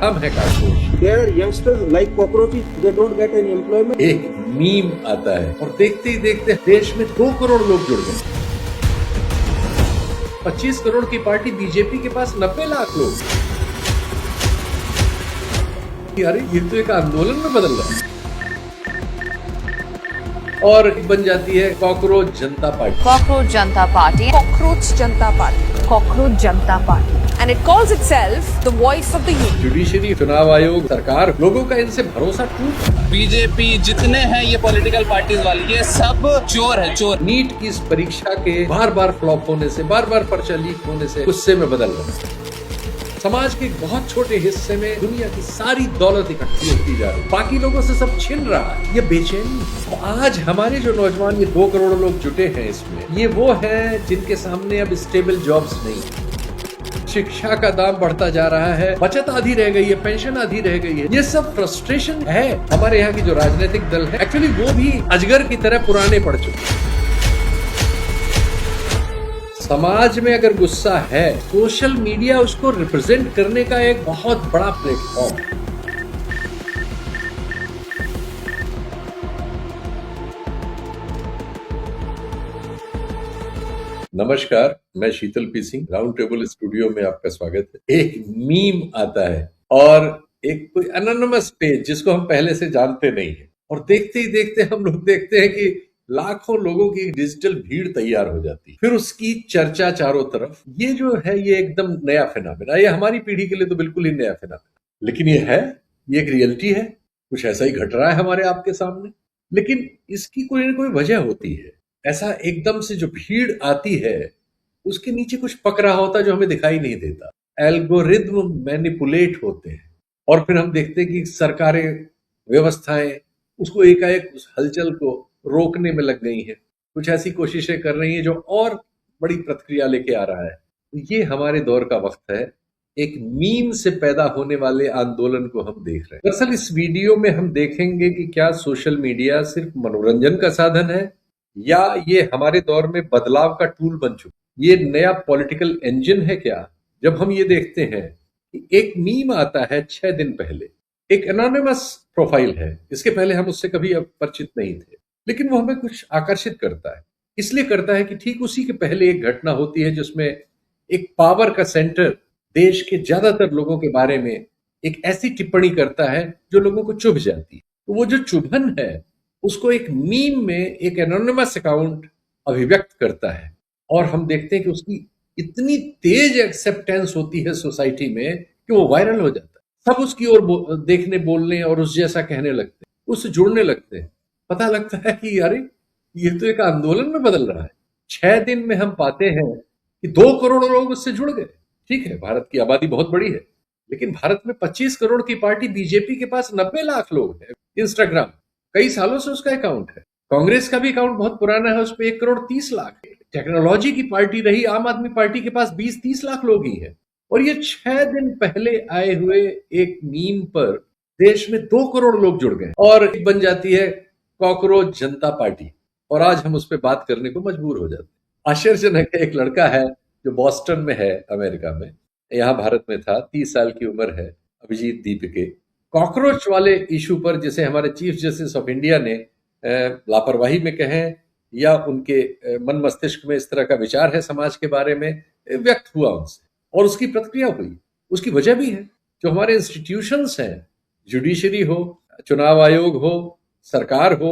काम है काकोश। Their youngsters like cockroaches, they don't get any employment. एक मीम आता है और देखते ही देखते देश में 2 करोड़ लोग जुड़ गए। 25 करोड़ की पार्टी बीजेपी के पास 90 लाख लोग। अरे ये तो एक आंदोलन में बदल रहा है और बन जाती है Cockroach Janta Party. Cockroach Janta Party, Cockroach Janta Party. Cockroach Janta Party. And it calls itself the voice of the youth. Judiciary, चुनाव आयोग, सरकार, लोगों का इनसे भरोसा टूट रहा है। बीजेपी जितने हैं ये पॉलिटिकल पार्टीज वाली, ये सब चोर है, चोर। नीट की इस परीक्षा के बार बार फ्लॉप होने से, बार बार पर्चा लीक होने से गुस्से में बदल रहा है। समाज के एक बहुत छोटे हिस्से में दुनिया की सारी दौलत इकट्ठी होती जा रही है, बाकी लोगों से सब छिन रहा है। ये बेचैनी। तो आज हमारे जो नौजवान, ये 2 करोड़ लोग जुटे हैं इसमें, ये वो हैं जिनके सामने अब स्टेबल जॉब्स नहीं। शिक्षा का दाम बढ़ता जा रहा है, बचत आधी रह गई है, पेंशन आधी रह गई है। ये सब फ्रस्ट्रेशन है। हमारे यहाँ की जो राजनीतिक दल है, एक्चुअली वो भी अजगर की तरह पुराने पड़ चुके हैं। समाज में अगर गुस्सा है, सोशल मीडिया उसको रिप्रेजेंट करने का एक बहुत बड़ा प्लेटफॉर्म है। नमस्कार, मैं Sheetal P Singh, round table studio में आपका स्वागत है। एक मीम आता है और एक कोई एनोनिमस पेज जिसको हम पहले से जानते नहीं है, और देखते ही देखते हम लोग देखते हैं कि लाखों लोगों की डिजिटल भीड़ तैयार हो जाती है। फिर उसकी चर्चा चारों तरफ। ये जो है, ये एकदम नया फिनोमेना। ये हमारी पीढ़ी के लिए तो बिल्कुल ही नया फिनोमेना, लेकिन ये है, ये एक रियलिटी है। कुछ ऐसा ही घट रहा है हमारे आपके सामने, लेकिन इसकी कोई ना कोई वजह होती है। ऐसा एकदम से जो भीड़ आती है, उसके नीचे कुछ पक रहा होता है जो हमें दिखाई नहीं देता। एल्गोरिद्म मैनिपुलेट होते हैं और फिर हम देखते हैं कि सरकारें, व्यवस्थाएं उसको एकाएक उस हलचल को रोकने में लग गई हैं। कुछ ऐसी कोशिशें कर रही हैं जो और बड़ी प्रतिक्रिया लेके आ रहा है। तो ये हमारे दौर का वक्त है। एक मीम से पैदा होने वाले आंदोलन को हम देख रहे हैं। दरअसल इस वीडियो में हम देखेंगे कि क्या सोशल मीडिया सिर्फ मनोरंजन का साधन है या ये हमारे दौर में बदलाव का टूल बन चुका है। ये नया पॉलिटिकल इंजन है क्या। जब हम ये देखते हैं कि एक मीम आता है 6 दिन पहले, एक एनोनिमस प्रोफाइल है, इसके पहले हम उससे कभी परिचित नहीं थे, लेकिन वो हमें कुछ आकर्षित करता है। इसलिए करता है कि ठीक उसी के पहले एक घटना होती है जिसमें एक पावर का सेंटर देश के ज्यादातर लोगों के बारे में एक ऐसी टिप्पणी करता है जो लोगों को चुभ जाती है। तो वो जो चुभन है उसको एक मीम में एक एनोनिमस अकाउंट अभिव्यक्त करता है, और हम देखते हैं कि उसकी इतनी तेज एक्सेप्टेंस होती है सोसाइटी में कि वो वायरल हो जाता है। सब उसकी ओर देखने, बोलने और उस जैसा कहने लगते हैं, उससे जुड़ने लगते हैं। पता लगता है कि अरे ये तो एक आंदोलन में बदल रहा है। 6 दिन में हम पाते हैं कि 2 करोड़ लोग उससे जुड़ गए। ठीक है, भारत की आबादी बहुत बड़ी है, लेकिन भारत में 25 करोड़ की पार्टी बीजेपी के पास 90 लाख लोग हैं। इंस्टाग्राम कई सालों से उसका अकाउंट है। कांग्रेस का भी अकाउंट बहुत पुराना है, उस पर 1 करोड़ 30 लाख है। टेक्नोलॉजी की पार्टी रही आम आदमी पार्टी के पास 20-30 लाख लोग ही हैं। और ये 6 दिन पहले आए हुए एक मीम पर देश में 2 करोड़ लोग जुड़ गए और बन जाती है कॉकरोच जनता पार्टी। और आज हम उस पर बात करने को मजबूर हो जाते हैं। आश्चर्यजनक है, एक लड़का है जो बॉस्टन में है, अमेरिका में, यहाँ भारत में था, 30 साल की उम्र है, अभिजीत दीपके। कॉकरोच वाले इशू पर, जिसे हमारे चीफ जस्टिस ऑफ इंडिया ने लापरवाही में कहें या उनके मन मस्तिष्क में इस तरह का विचार है समाज के बारे में, व्यक्त हुआ उनसे और उसकी प्रतिक्रिया हुई। उसकी वजह भी है, जो हमारे इंस्टीट्यूशंस हैं, जुडिशरी हो, चुनाव आयोग हो, सरकार हो,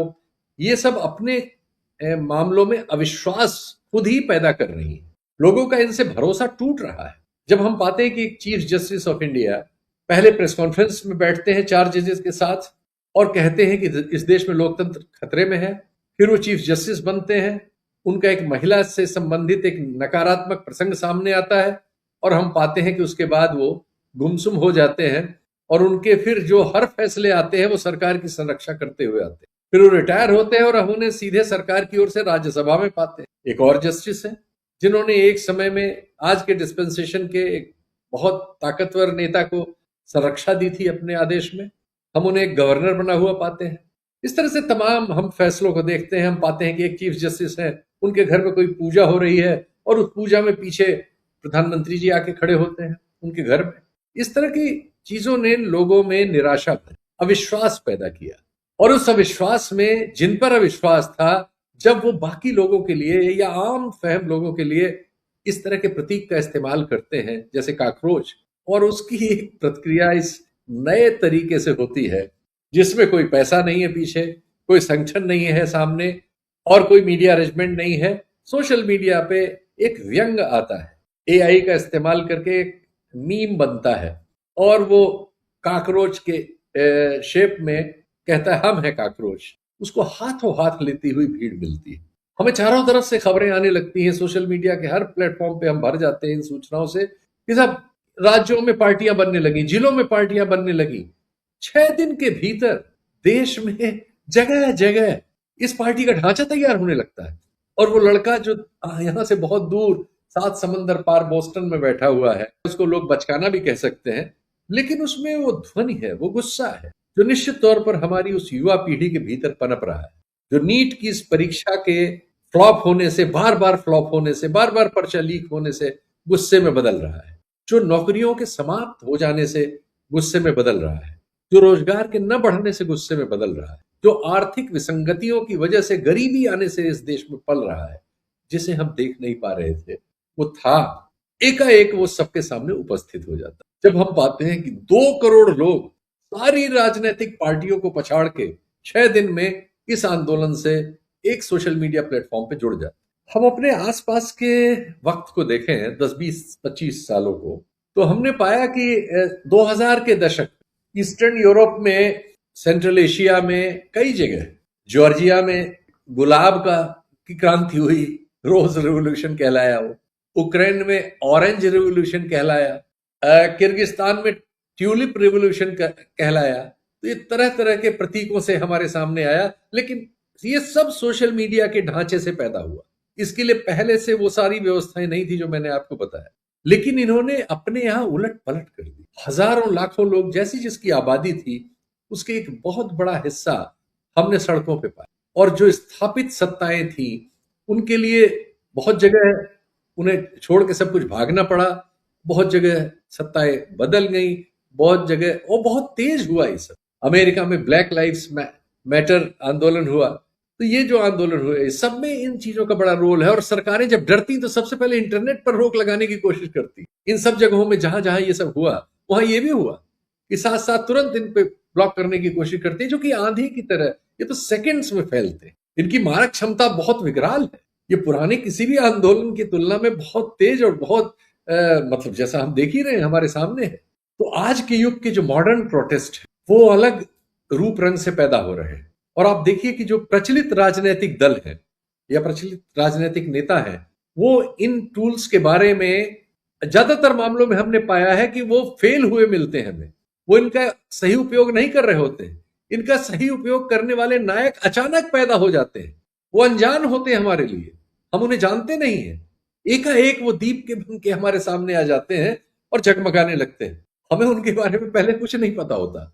ये सब अपने मामलों में अविश्वास खुद ही पैदा कर रही है। लोगों का इनसे भरोसा टूट रहा है। जब हम पाते हैं कि चीफ जस्टिस ऑफ इंडिया पहले प्रेस कॉन्फ्रेंस में बैठते हैं 4 जजेस के साथ और कहते हैं कि इस देश में लोकतंत्र खतरे में है, फिर वो चीफ जस्टिस बनते हैं, उनका एक महिला से संबंधित एक नकारात्मक प्रसंग सामने आता है और हम पाते हैं कि उसके बाद वो गुमसुम हो जाते हैं और उनके फिर जो हर फैसले आते हैं वो सरकार की संरक्षा करते हुए आते हैं। फिर वो रिटायर होते हैं और हम उन्हें सीधे सरकार की ओर से राज्यसभा में पाते हैं। एक और जस्टिस है जिन्होंने एक समय में आज के डिस्पेंसेशन के एक बहुत ताकतवर नेता को संरक्षा दी थी अपने आदेश में, हम उन्हें एक गवर्नर बना हुआ पाते हैं। इस तरह से तमाम हम फैसलों को देखते हैं, हम पाते हैं कि एक चीफ जस्टिस है, उनके घर में कोई पूजा हो रही है और उस पूजा में पीछे प्रधानमंत्री जी आके खड़े होते हैं उनके घर में। इस तरह की चीजों ने लोगों में निराशा भरी, अविश्वास पैदा किया। और उस अविश्वास में जिन पर अविश्वास था, जब वो बाकी लोगों के लिए या आम फहम लोगों के लिए इस तरह के प्रतीक का इस्तेमाल करते हैं जैसे काकरोच, और उसकी एक प्रतिक्रिया इस नए तरीके से होती है जिसमें कोई पैसा नहीं है पीछे, कोई संगठन नहीं है सामने, और कोई मीडिया अरेंजमेंट नहीं है। सोशल मीडिया पे एक व्यंग आता है, एआई का इस्तेमाल करके एक मीम बनता है और वो काकरोच के शेप में कहता है हम है काकरोच। उसको हाथों हाथ लेती हुई भीड़ मिलती है। हमें चारों तरफ से खबरें आने लगती हैं, सोशल मीडिया के हर प्लेटफॉर्म पे हम भर जाते हैं इन सूचनाओं से कि सब राज्यों में पार्टियां बनने लगी, जिलों में पार्टियां बनने लगी। 6 दिन के भीतर देश में जगह जगह इस पार्टी का ढांचा तैयार होने लगता है। और वो लड़का जो यहां से बहुत दूर 7 समंदर पार बोस्टन में बैठा हुआ है, उसको लोग बचकाना भी कह सकते हैं, लेकिन उसमें वो ध्वनि है, वो गुस्सा है जो निश्चित तौर पर हमारी उस युवा पीढ़ी के भीतर पनप रहा है, जो नीट की इस परीक्षा के फ्लॉप होने से, बार बार फ्लॉप होने से, बार बार पर्चा लीक होने से गुस्से में बदल रहा है, जो नौकरियों के समाप्त हो जाने से गुस्से में बदल रहा है, जो रोजगार के न बढ़ने से गुस्से में बदल रहा है, जो आर्थिक विसंगतियों की वजह से गरीबी आने से इस देश में पल रहा है, जिसे हम देख नहीं पा रहे थे, वो था एकाएक वो सबके सामने उपस्थित हो जाता। जब हम पाते हैं कि 2 करोड़ लोग सारी राजनीतिक पार्टियों को पछाड़ के 6 दिन में इस आंदोलन से एक सोशल मीडिया प्लेटफॉर्म पे जुड़ जाते। हम अपने आसपास के वक्त को देखें, 10, 20, 25 सालों को, तो हमने पाया कि 2000 के दशक ईस्टर्न यूरोप में, सेंट्रल एशिया में कई जगह, जॉर्जिया में गुलाब की क्रांति हुई, रोज रेवोल्यूशन कहलाया वो, यूक्रेन में ऑरेंज रेवोल्यूशन कहलाया, किर्गिस्तान में ट्यूलिप रेवोल्यूशन कहलाया। तो ये तरह तरह के प्रतीकों से हमारे सामने आया, लेकिन ये सब सोशल मीडिया के ढांचे से पैदा हुआ। इसके लिए पहले से वो सारी व्यवस्थाएं नहीं थी जो मैंने आपको बताया, लेकिन इन्होंने अपने यहां उलट पलट कर दी। हजारों लाखों लोग, जैसी जिसकी आबादी थी, उसके एक बहुत बड़ा हिस्सा हमने सड़कों पे पाया। और जो स्थापित सत्ताएं थी, उनके लिए बहुत जगह उन्हें छोड़ के सब कुछ भागना पड़ा, बहुत जगह सत्ताएं बदल गई, बहुत जगह, और बहुत तेज हुआ ये सब। अमेरिका में ब्लैक लाइव्स मैटर आंदोलन हुआ। तो ये जो आंदोलन हुए, सब में इन चीजों का बड़ा रोल है। और सरकारें जब डरती तो सबसे पहले इंटरनेट पर रोक लगाने की कोशिश करती। इन सब जगहों में जहां जहां ये सब हुआ, वहां ये भी हुआ कि साथ साथ तुरंत इन पे ब्लॉक करने की कोशिश करती है, जो कि आंधी की तरह। ये तो सेकंड्स में फैलते, इनकी मारक क्षमता बहुत विकराल है। ये पुराने किसी भी आंदोलन की तुलना में बहुत तेज और बहुत मतलब जैसा हम देख ही रहे हैं हमारे सामने है। तो आज के युग के जो मॉडर्न प्रोटेस्ट है, वो अलग रूप रंग से पैदा हो रहे हैं। और आप देखिए कि जो प्रचलित राजनीतिक दल है या प्रचलित राजनीतिक नेता है, वो इन टूल्स के बारे में ज्यादातर मामलों में हमने पाया है कि वो फेल हुए मिलते हैं हमें। वो इनका सही उपयोग नहीं कर रहे होते हैं। इनका सही उपयोग करने वाले नायक अचानक पैदा हो जाते हैं। वो अनजान होते हैं हमारे लिए, हम उन्हें जानते नहीं है। एकाएक वो दीप के बन के हमारे सामने आ जाते हैं और जगमगाने लगते हैं। हमें उनके बारे में पहले कुछ नहीं पता होता।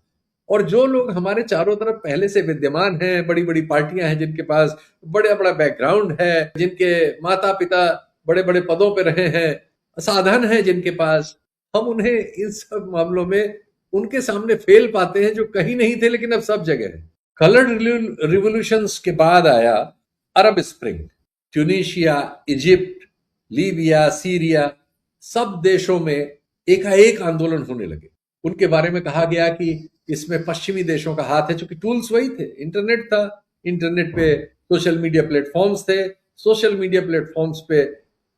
और जो लोग हमारे चारों तरफ पहले से विद्यमान हैं, बड़ी बड़ी पार्टियां हैं जिनके पास बड़ा बड़ा बैकग्राउंड है, जिनके माता पिता बड़े बड़े पदों पर रहे हैं, साधन है जिनके पास, हम उन्हें इन सब मामलों में उनके सामने फेल पाते हैं, जो कहीं नहीं थे लेकिन अब सब जगह है। कलर्ड रिवोल्यूशंस के बाद आया Arab Spring. Tunisia, Egypt, Libya, Syria, सब देशों में एकाएक आंदोलन होने लगे। उनके बारे में कहा गया कि इसमें पश्चिमी देशों का हाथ है, क्योंकि टूल्स वही थे। इंटरनेट था, इंटरनेट पे सोशल मीडिया प्लेटफॉर्म्स थे, सोशल मीडिया प्लेटफॉर्म्स पे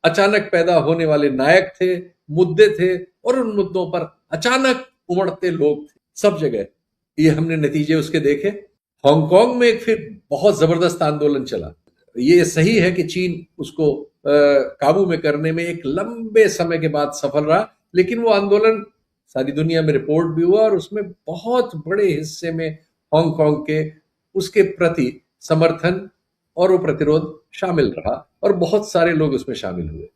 अचानक पैदा होने वाले नायक थे, मुद्दे थे, और उन मुद्दों पर अचानक उमड़ते लोग थे सब जगह। ये हमने नतीजे उसके देखे। हांगकांग में एक फिर बहुत जबरदस्त आंदोलन चला। ये सही है कि चीन उसको काबू में करने में एक लंबे समय के बाद सफल रहा, लेकिन वो आंदोलन सारी दुनिया में रिपोर्ट भी हुआ और उसमें बहुत बड़े हिस्से में हांगकांग के उसके प्रति समर्थन और वो प्रतिरोध शामिल रहा और बहुत सारे लोग उसमें शामिल हुए।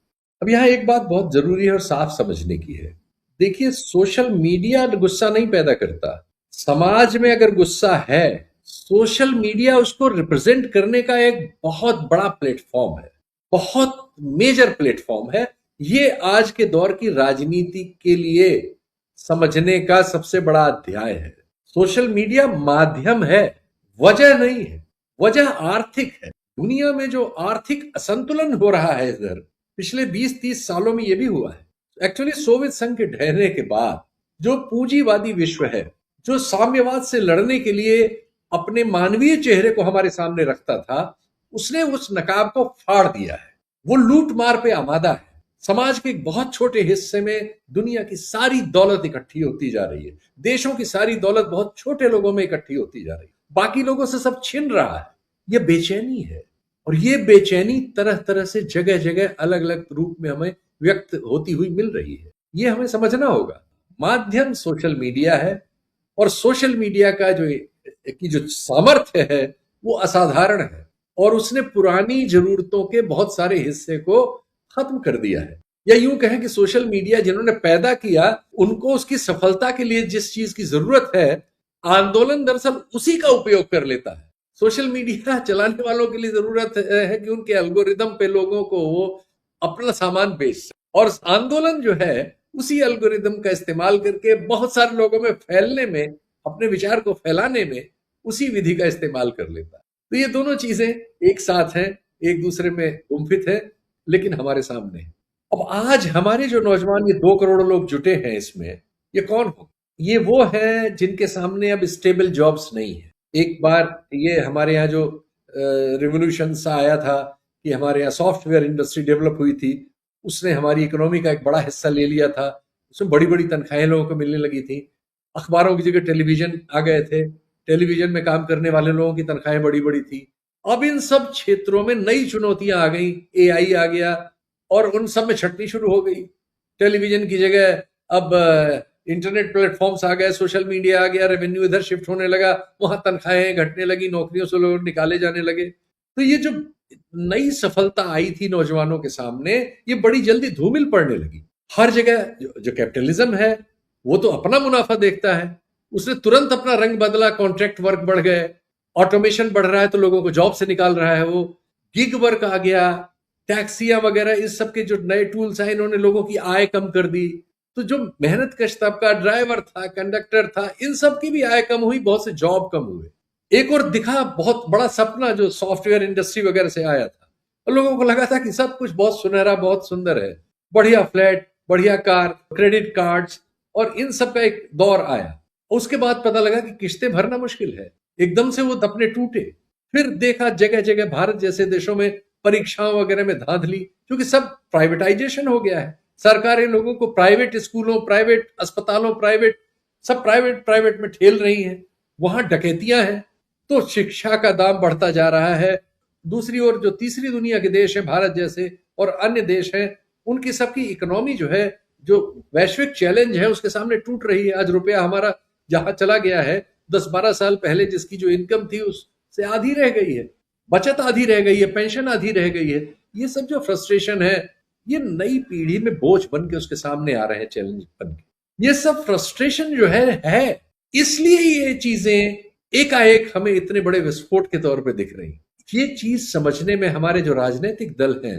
अब यहाँ एक बात बहुत जरूरी है और साफ समझने की है। देखिए, सोशल मीडिया गुस्सा नहीं पैदा करता। समाज में अगर गुस्सा है, सोशल मीडिया उसको रिप्रेजेंट करने का एक बहुत बड़ा प्लेटफॉर्म है, बहुत मेजर प्लेटफॉर्म है। ये आज के दौर की राजनीति के लिए समझने का सबसे बड़ा अध्याय है। सोशल मीडिया माध्यम है, वजह नहीं है। वजह आर्थिक है। दुनिया में जो आर्थिक असंतुलन हो रहा है इधर, पिछले 20-30 सालों में यह भी हुआ है। एक्चुअली सोवियत संघ के ढहने के बाद जो पूंजीवादी विश्व है, जो साम्यवाद से लड़ने के लिए अपने मानवीय चेहरे को हमारे सामने रखता था, उसने उस नकाब को फाड़ दिया है। वो लूट मार पे आमादा है। समाज के एक बहुत छोटे हिस्से में दुनिया की सारी दौलत इकट्ठी होती जा रही है। देशों की सारी दौलत बहुत छोटे लोगों में इकट्ठी होती जा रही है। बाकी लोगों से सब छिन रहा है। यह बेचैनी है, और ये बेचैनी तरह तरह से जगह जगह अलग अलग रूप में हमें व्यक्त होती हुई मिल रही है। ये हमें समझना होगा। माध्यम सोशल मीडिया है, और सोशल मीडिया का जो सामर्थ्य है वो असाधारण है, और उसने पुरानी जरूरतों के बहुत सारे हिस्से को खत्म कर दिया है। या यूं कहें कि सोशल मीडिया जिन्होंने पैदा किया, उनको उसकी सफलता के लिए जिस चीज की जरूरत है, आंदोलन दरअसल उसी का उपयोग कर लेता है। सोशल मीडिया चलाने वालों के लिए जरूरत है कि उनके एल्गोरिदम पे लोगों को वो अपना सामान बेच सके, और आंदोलन जो है उसी एल्गोरिदम का इस्तेमाल करके बहुत सारे लोगों में फैलने में, अपने विचार को फैलाने में उसी विधि का इस्तेमाल कर लेता है। तो ये दोनों चीजें एक साथ हैं, एक दूसरे में गुम्फित है, लेकिन हमारे सामने है। अब आज हमारे जो नौजवान, ये 2 करोड़ लोग जुटे हैं इसमें, ये कौन हो? ये वो हैं जिनके सामने अब स्टेबल जॉब्स नहीं है। एक बार ये हमारे यहाँ जो रिवोल्यूशन सा आया था कि हमारे यहाँ सॉफ्टवेयर इंडस्ट्री डेवलप हुई थी, उसने हमारी इकोनॉमी का एक बड़ा हिस्सा ले लिया था। उसमें बड़ी बड़ी तनख्वाहें लोगों को मिलने लगी थी। अखबारों की जगह टेलीविजन आ गए थे। टेलीविजन में काम करने वाले लोगों की तनख्वाहें बड़ी बड़ी थी। अब इन सब क्षेत्रों में नई चुनौतियां आ गई। एआई आ गया और उन सब में छटनी शुरू हो गई। टेलीविजन की जगह अब इंटरनेट प्लेटफॉर्म्स आ गए, सोशल मीडिया आ गया, रेवेन्यू इधर शिफ्ट होने लगा, वहां तनख्वाहें घटने लगी, नौकरियों से लोग निकाले जाने लगे। तो ये जो नई सफलता आई थी नौजवानों के सामने, ये बड़ी जल्दी धूमिल पड़ने लगी। हर जगह जो कैपिटलिज्म है वो तो अपना मुनाफा देखता है, उसने तुरंत अपना रंग बदला। कॉन्ट्रैक्ट वर्क बढ़ गए, ऑटोमेशन बढ़ रहा है तो लोगों को जॉब से निकाल रहा है। वो गिग वर्क आ गया, टैक्सियां वगैरह, इस सब के जो नए टूल्स आए, इन्होंने लोगों की आय कम कर दी। तो जो मेहनत कश तबका, ड्राइवर था, कंडक्टर था, इन सब की भी आय कम हुई, बहुत से जॉब कम हुए। एक और दिखा बहुत बड़ा सपना जो सॉफ्टवेयर इंडस्ट्री वगैरह से आया था, और लोगों को लगा था कि सब कुछ बहुत सुनहरा, बहुत सुंदर है, बढ़िया फ्लैट, बढ़िया कार, क्रेडिट कार्ड्स, और इन सब का एक दौर आया। उसके बाद पता लगा कि किस्तें भरना मुश्किल है। एकदम से वो दपने टूटे। फिर देखा जगह जगह भारत जैसे देशों में परीक्षाओं वगैरह में धांधली, क्योंकि सब प्राइवेटाइजेशन हो गया है। सरकारें लोगों को प्राइवेट स्कूलों, प्राइवेट अस्पतालों, सब प्राइवेट में ठेल रही हैं। वहां डकैतियां हैं, तो शिक्षा का दाम बढ़ता जा रहा है। दूसरी ओर जो तीसरी दुनिया के देश हैं, भारत जैसे और अन्य देश हैं, उनकी सबकी इकोनॉमी जो है, जो वैश्विक चैलेंज है, उसके सामने टूट रही है। आज रुपया हमारा जहां चला गया है, 10-12 साल पहले जिसकी जो इनकम थी उससे आधी रह गई है, बचत आधी रह गई है, पेंशन आधी रह गई है। ये सब जो फ्रस्ट्रेशन है, ये नई पीढ़ी में बोझ बन के उसके सामने आ रहे हैं, चैलेंज बन के। ये सब फ्रस्ट्रेशन जो है इसलिए ये चीजें एकाएक हमें इतने बड़े विस्फोट के तौर पे दिख रही। ये चीज समझने में हमारे जो राजनीतिक दल हैं,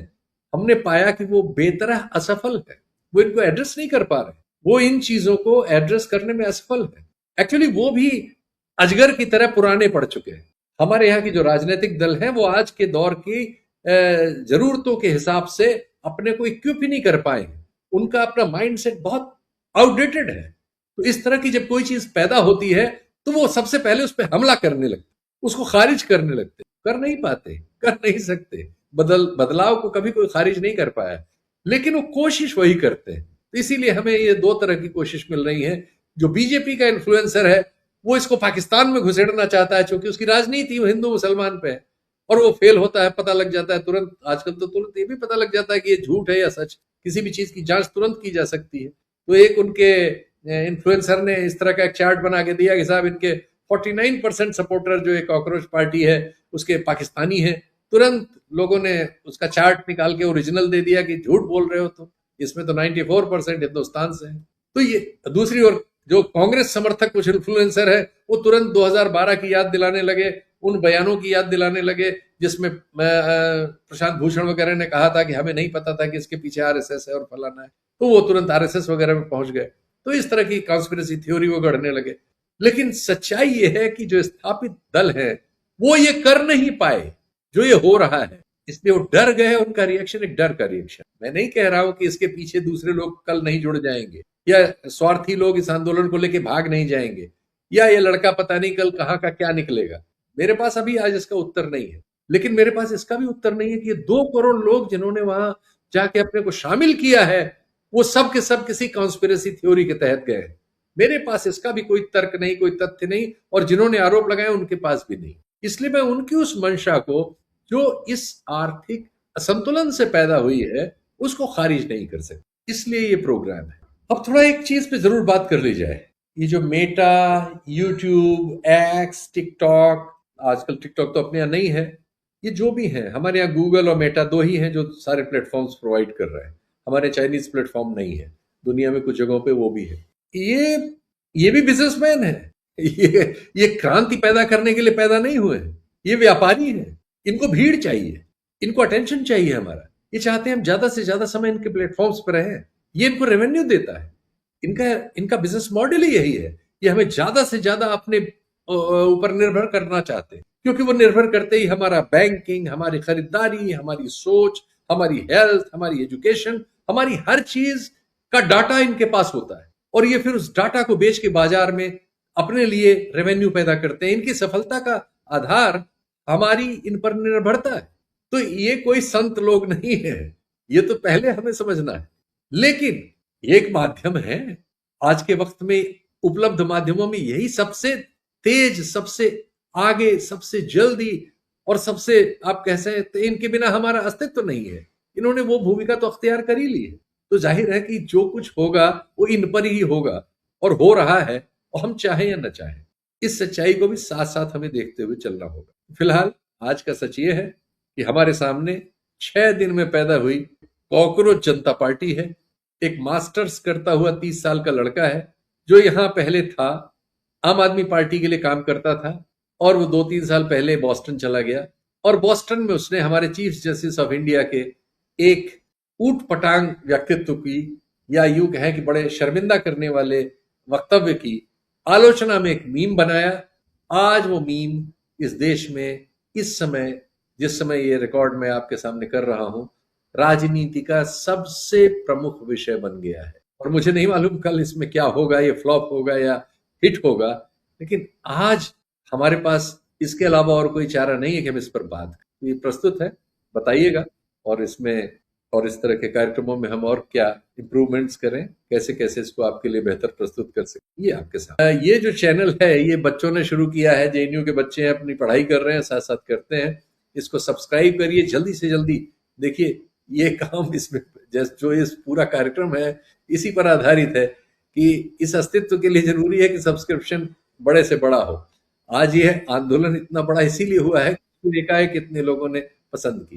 हमने पाया कि वो बेतरह असफल है। वो इनको एड्रेस नहीं कर पा रहे, वो इन चीजों को एड्रेस करने में असफल है। एक्चुअली वो भी अजगर की तरह पुराने पड़ चुके हैं। हमारे यहाँ की जो राजनीतिक दल हैं, वो आज के दौर की जरूरतों के हिसाब से अपने को इक्विप ही नहीं कर पाए। उनका अपना माइंडसेट बहुत आउटडेटेड है। तो इस तरह की जब कोई चीज पैदा होती है, तो वो सबसे पहले उस पर हमला करने लगते, उसको खारिज करने लगते। कर नहीं पाते, कर नहीं सकते। बदलाव को कभी कोई खारिज नहीं कर पाया, लेकिन वो कोशिश वही करते हैं। तो इसीलिए हमें ये 2 तरह की कोशिश मिल रही है। जो बीजेपी का इन्फ्लुएंसर है, वो इसको पाकिस्तान में घुसेड़ना चाहता है, क्योंकि उसकी राजनीति हिंदू मुसलमान पे है, और वो फेल होता है, पता लग जाता है तुरंत। आजकल तो तुरंत ये भी पता लग जाता है कि ये झूठ है या सच। किसी भी चीज की जांच तुरंत की जा सकती है। तो एक उनके इन्फ्लुएंसर ने इस तरह का एक चार्ट बना के दिया कि साहब इनके 49% सपोर्टर जो एक कॉकरोच पार्टी है उसके पाकिस्तानी है। तुरंत लोगों ने उसका चार्ट निकाल के ओरिजिनल दे दिया कि झूठ बोल रहे हो, तो इसमें तो 94% हिंदुस्तान से है। तो ये दूसरी ओर जो कांग्रेस समर्थक कुछ इन्फ्लुएंसर है, वो तुरंत 2012 की याद दिलाने लगे, उन बयानों की याद दिलाने लगे जिसमें प्रशांत भूषण वगैरह ने कहा था कि हमें नहीं पता था कि इसके पीछे आरएसएस है और फलाना है। तो वो तुरंत आरएसएस वगैरह में पहुंच गए। तो इस तरह की कॉन्स्पिरेसी थ्योरी वो गढ़ने लगे। लेकिन सच्चाई ये है कि जो स्थापित दल है वो ये कर नहीं पाए जो ये हो रहा है, इसलिए वो डर गए। उनका रिएक्शन एक डर का रिएक्शन। मैं नहीं कह रहा हूं कि इसके पीछे दूसरे लोग कल नहीं जुड़ जाएंगे, या स्वार्थी लोग इस आंदोलन को लेके भाग नहीं जाएंगे, या ये लड़का पता नहीं कल कहाँ का क्या निकलेगा। मेरे पास अभी आज इसका उत्तर नहीं है, लेकिन मेरे पास इसका भी उत्तर नहीं है कि ये 2 करोड़ लोग जिन्होंने वहां जाके अपने को शामिल किया है वो सब के सब किसी कॉन्स्पिरेसी थ्योरी के तहत गए हैं। मेरे पास इसका भी कोई तर्क नहीं, कोई तथ्य नहीं, और जिन्होंने आरोप लगाए उनके पास भी नहीं। इसलिए मैं उनकी उस मंशा को जो इस आर्थिक असंतुलन से पैदा हुई है उसको खारिज नहीं कर सकते। इसलिए ये प्रोग्राम है। अब थोड़ा एक चीज पे जरूर बात कर ली जाए। ये जो मेटा, यूट्यूब, एक्स, टिकटॉक, आजकल टिकटॉक तो अपने यहाँ नहीं है, ये जो भी है, हमारे यहाँ गूगल और मेटा 2 ही हैं जो सारे प्लेटफॉर्म्स प्रोवाइड कर रहे हैं। हमारे चाइनीज प्लेटफॉर्म नहीं है, दुनिया में कुछ जगहों पे वो भी है। ये भी बिजनेसमैन है। ये क्रांति पैदा करने के लिए पैदा नहीं हुए हैं, ये व्यापारी हैं। इनको भीड़ चाहिए, इनको अटेंशन चाहिए हमारा। ये चाहते हैं हम ज्यादा से ज्यादा समय इनके प्लेटफॉर्म्स पर रहें। ये इनको रेवेन्यू देता है। इनका बिजनेस मॉडल ही यही है। ये हमें ज्यादा से ज्यादा अपने ऊपर निर्भर करना चाहते हैं, क्योंकि वो निर्भर करते ही हमारा बैंकिंग, हमारी खरीदारी, हमारी सोच, हमारी हेल्थ, हमारी एजुकेशन, हमारी हर चीज का डाटा इनके पास होता है। और ये फिर उस डाटा को बेच के बाजार में अपने लिए रेवेन्यू पैदा करते हैं। इनकी सफलता का आधार हमारी इन पर निर्भरता है। तो ये कोई संत लोग नहीं है, ये तो पहले हमें समझना है। लेकिन एक माध्यम है। आज के वक्त में उपलब्ध माध्यमों में यही सबसे तेज, सबसे आगे, सबसे जल्दी और सबसे, आप कह सकते हैं, इनके बिना हमारा अस्तित्व नहीं है। इन्होंने वो भूमिका तो अख्तियार कर ही ली है। तो जाहिर है कि जो कुछ होगा वो इन पर ही होगा, और हो रहा है, और हम चाहें या न चाहें। इस सच्चाई को भी साथ साथ हमें देखते हुए चलना होगा। फिलहाल आज का सच ये है कि हमारे सामने 6 दिन में पैदा हुई कॉकरोच जनता पार्टी है। एक मास्टर्स करता हुआ 30 साल का लड़का है जो यहां पहले था, आम आदमी पार्टी के लिए काम करता था, और वो 2-3 साल पहले बॉस्टन चला गया, और बॉस्टन में उसने हमारे चीफ जस्टिस ऑफ इंडिया के एक ऊट पटांग व्यक्तित्व की, या यूं कहें कि बड़े शर्मिंदा करने वाले वक्तव्य की आलोचना में एक मीम बनाया। आज वो मीम इस देश में इस समय, जिस समय ये रिकॉर्ड मैं आपके सामने कर रहा हूं, राजनीति का सबसे प्रमुख विषय बन गया है। और मुझे नहीं मालूम कल इसमें क्या होगा, ये फ्लॉप होगा या हिट होगा, लेकिन आज हमारे पास इसके अलावा और कोई चारा नहीं है कि हम इस पर बात करें। ये प्रस्तुत है, बताइएगा, और इसमें और इस तरह के कार्यक्रमों में हम और क्या इंप्रूवमेंट्स करें, कैसे कैसे इसको आपके लिए बेहतर प्रस्तुत कर सकते, ये आपके साथ। ये जो चैनल है ये बच्चों ने शुरू किया है, जेएनयू के बच्चे हैं, अपनी पढ़ाई कर रहे हैं, साथ साथ करते हैं। इसको सब्सक्राइब करिए जल्दी से जल्दी। देखिए ये काम, इसमें जो इस पूरा कार्यक्रम है इसी पर आधारित है कि इस अस्तित्व के लिए जरूरी है कि सब्सक्रिप्शन बड़े से बड़ा हो। आज यह आंदोलन इतना बड़ा इसीलिए हुआ है कि एकाएक इतने लोगों ने पसंद की।